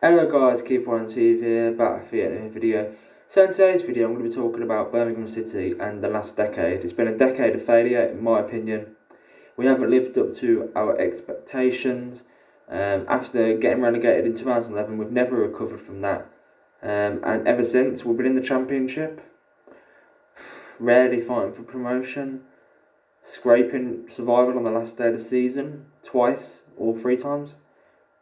Hello guys, Keep On TV here, back for yet another video. So in today's video I'm going to be talking about Birmingham City and the last decade. It's been a decade of failure in my opinion. We haven't lived up to our expectations. After getting relegated in 2011 we've never recovered from that. And ever since we've been in the Championship, rarely fighting for promotion, scraping survival on the last day of the season, twice, all three times,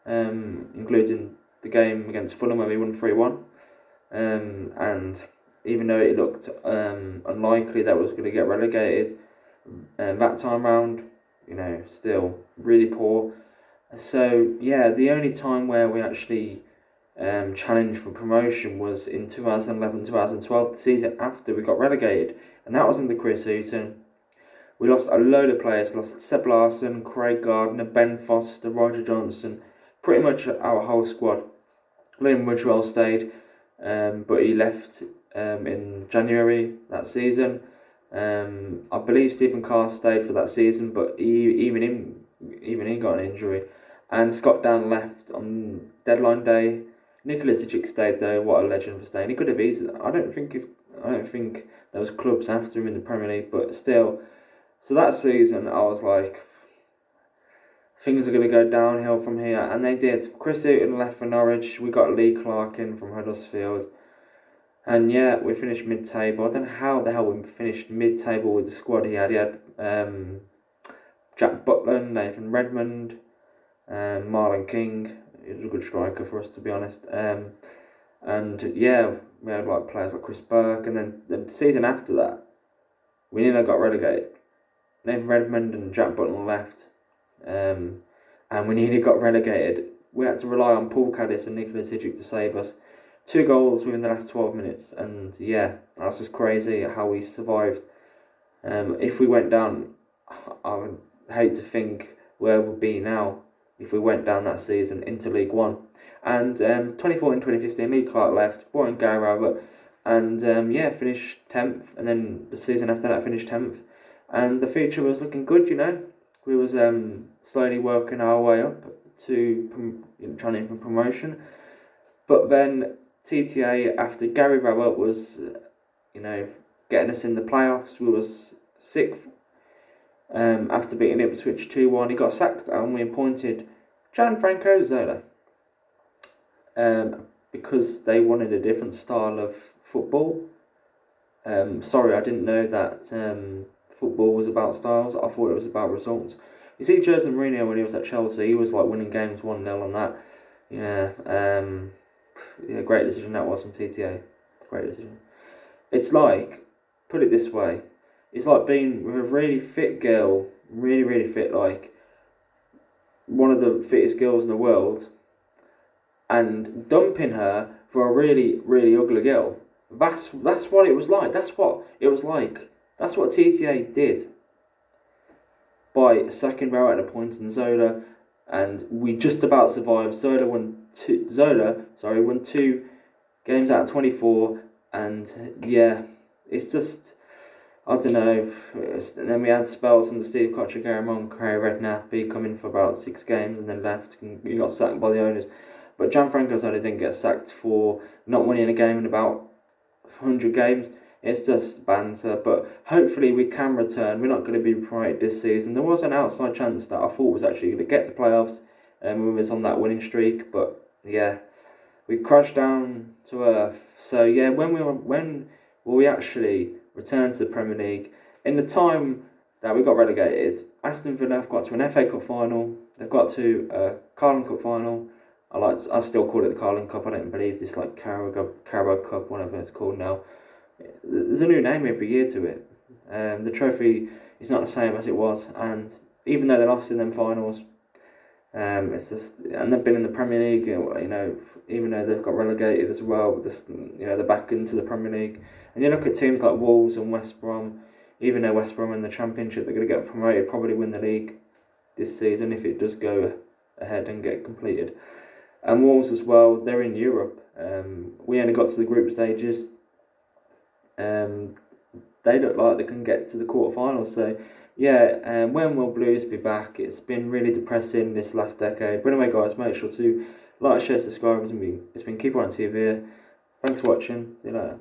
including the game against Fulham where we won 3-1. And even though it looked unlikely that we was going to get relegated that time round, still really poor. So yeah, the only time where we actually challenged for promotion was in 2011-2012, the season after we got relegated, and that was under Chris Hughton. We lost a load of players, lost Seb Larsson, Craig Gardner, Ben Foster, Roger Johnson, pretty much our whole squad. Liam Woodwell stayed, but he left in January that season. I believe Stephen Carr stayed for that season, but even he got an injury. And Scott Dan left on deadline day. Nicholas Ijic stayed though. What a legend for staying. He could have easily. I don't think there was clubs after him in the Premier League, but still. So that season, I was like, things are going to go downhill from here, and they did. Chris Hughton left for Norwich. We got Lee Clark in from Huddersfield, and yeah, we finished mid-table. I don't know how the hell we finished mid-table with the squad he had. He had Jack Butland, Nathan Redmond, Marlon King. He was a good striker for us, to be honest. And yeah, we had like players like Chris Burke, and then the season after that, we nearly got relegated. Nathan Redmond and Jack Butland left. And we nearly got relegated. We had to rely on Paul Caddis and Nicholas Ijic to save us. 2 goals within the last 12 minutes, and yeah, that's just crazy how we survived. If we went down, I would hate to think where we'd be now if we went down that season into League One. And 2014-2015, Lee Clark left, brought in Gary Rowett, and finished 10th, and then the season after that finished 10th. And the future was looking good, We was slowly working our way up to trying to aim for promotion. But then TTA, after Gary Rowett was, getting us in the playoffs, we was 6th. After beating Ipswich 2-1, he got sacked and we appointed Gianfranco Zola. Because they wanted a different style of football. Sorry, I didn't know that football was about styles. I thought it was about results. You see, Jose Mourinho when he was at Chelsea, he was like winning games 1-0 on that. Great decision that was from TTA. Great decision. It's like, put it this way, it's like being with a really fit girl, really, really fit, like one of the fittest girls in the world, and dumping her for a really, really ugly girl. That's what it was like. That's what it was like. That's what TTA did by sacking Rowett and appointing Zola, and we just about survived. Zola won 2 games out of 24, and yeah, it's just, I don't know. And then we had spells under Steve Kocher, Gary Monk, Craig Redknapp. He come in for about 6 games and then left. And he got sacked by the owners. But Gianfranco Zola didn't get sacked for not winning a game in about 100 games. It's just banter, but hopefully we can return. We're not going to be promoted this season. There was an outside chance that I thought was actually going to get the playoffs, and we was on that winning streak. But yeah, we crashed down to earth. So yeah, when will we actually return to the Premier League? In the time that we got relegated, Aston Villa have got to an FA Cup final. They've got to a Carling Cup final. I still call it the Carling Cup. I don't believe this like Carabao Cup, whatever it's called now. There's a new name every year to it. The trophy is not the same as it was, and even though they lost in them finals, it's just, and they've been in the Premier League. Even though they've got relegated as well, they're back into the Premier League. And you look at teams like Wolves and West Brom. Even though West Brom in the Championship, they're going to get promoted, probably win the league this season if it does go ahead and get completed. And Wolves as well, they're in Europe. We only got to the group stages. They look like they can get to the quarterfinals. So yeah, when will Blues be back? It's been really depressing this last decade. But anyway, guys, make sure to Like, share, subscribe. It's been Keep On TV. Thanks for watching. See you later.